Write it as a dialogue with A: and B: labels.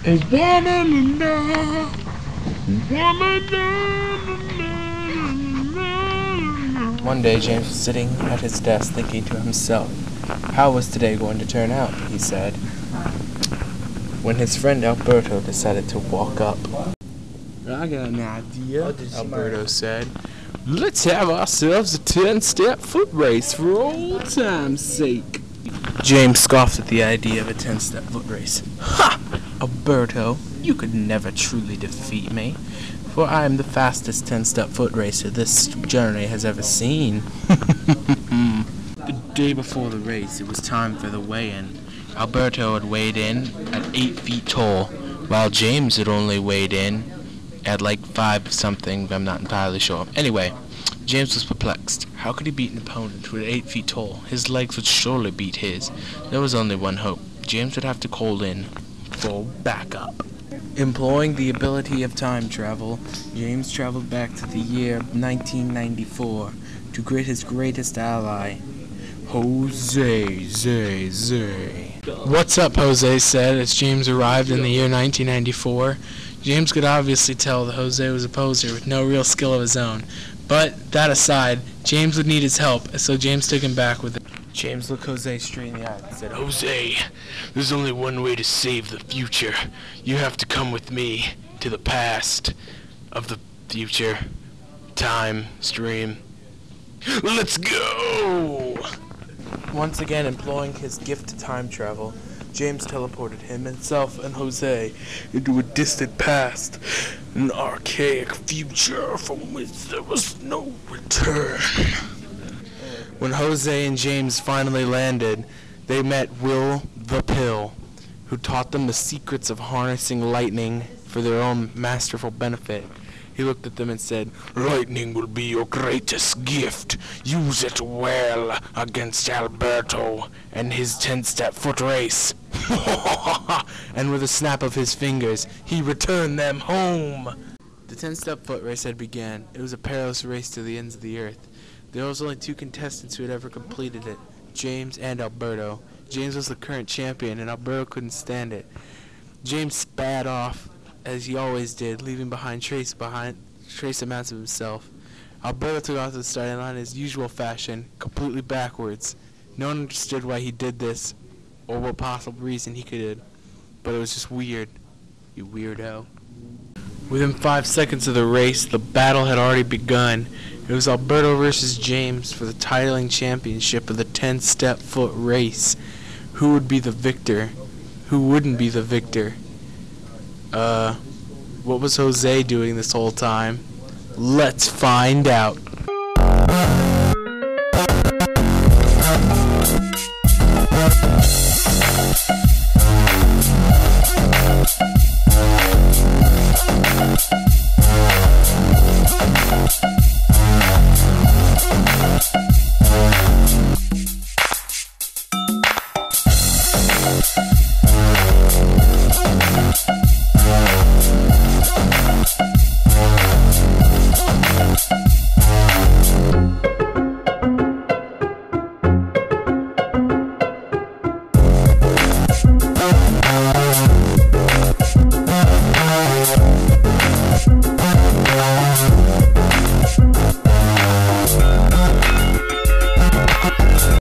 A: One day, James was sitting at his desk thinking to himself, how was today going to turn out, he said, when his friend Alberto decided to walk up.
B: I got an idea, Alberto said. Let's have ourselves a 10-step foot race for old time's sake.
A: James scoffed at the idea of a 10-step foot race. Ha! Alberto, you could never truly defeat me, for I am the fastest 10-step foot racer this journey has ever seen. The day before the race, it was time for the weigh-in. Alberto had weighed in at 8 feet tall, while James had only weighed in at like 5 something, I'm not entirely sure. Anyway, James was perplexed. How could he beat an opponent who was 8 feet tall? His legs would surely beat his. There was only one hope. James would have to call in for backup. Employing the ability of time travel, James traveled back to the year 1994 to greet his greatest ally, Jose Zay.
B: What's up, Jose said as James arrived in the year 1994. James could obviously tell that Jose was a poser with no real skill of his own. But, that aside, James would need his help, so James took him back with him.
A: James looked Jose straight in the eye and said,
B: Jose, there's only one way to save the future. You have to come with me to the past of the future. Time stream. Let's go!
A: Once again employing his gift to time travel, James teleported himself and Jose into a distant past, an archaic future from which there was no return. When Jose and James finally landed, they met Will the Pill, who taught them the secrets of harnessing lightning for their own masterful benefit. He looked at them and said, "Lightning will be your greatest gift. Use it well against Alberto and his 10-step foot race." And with a snap of his fingers, he returned them home. The 10-step foot race had begun. It was a perilous race to the ends of the earth. There was only 2 contestants who had ever completed it, James and Alberto. James was the current champion, and Alberto couldn't stand it. James sped off, as he always did, leaving behind trace amounts of himself. Alberto took off to the starting line in his usual fashion, completely backwards. No one understood why he did this, or what possible reason he could, but it was just weird. You weirdo. Within 5 seconds of the race, the battle had already begun. It was Alberto versus James for the titling championship of the 10-step foot race. Who would be the victor? Who wouldn't be the victor? What was Jose doing this whole time? Let's find out.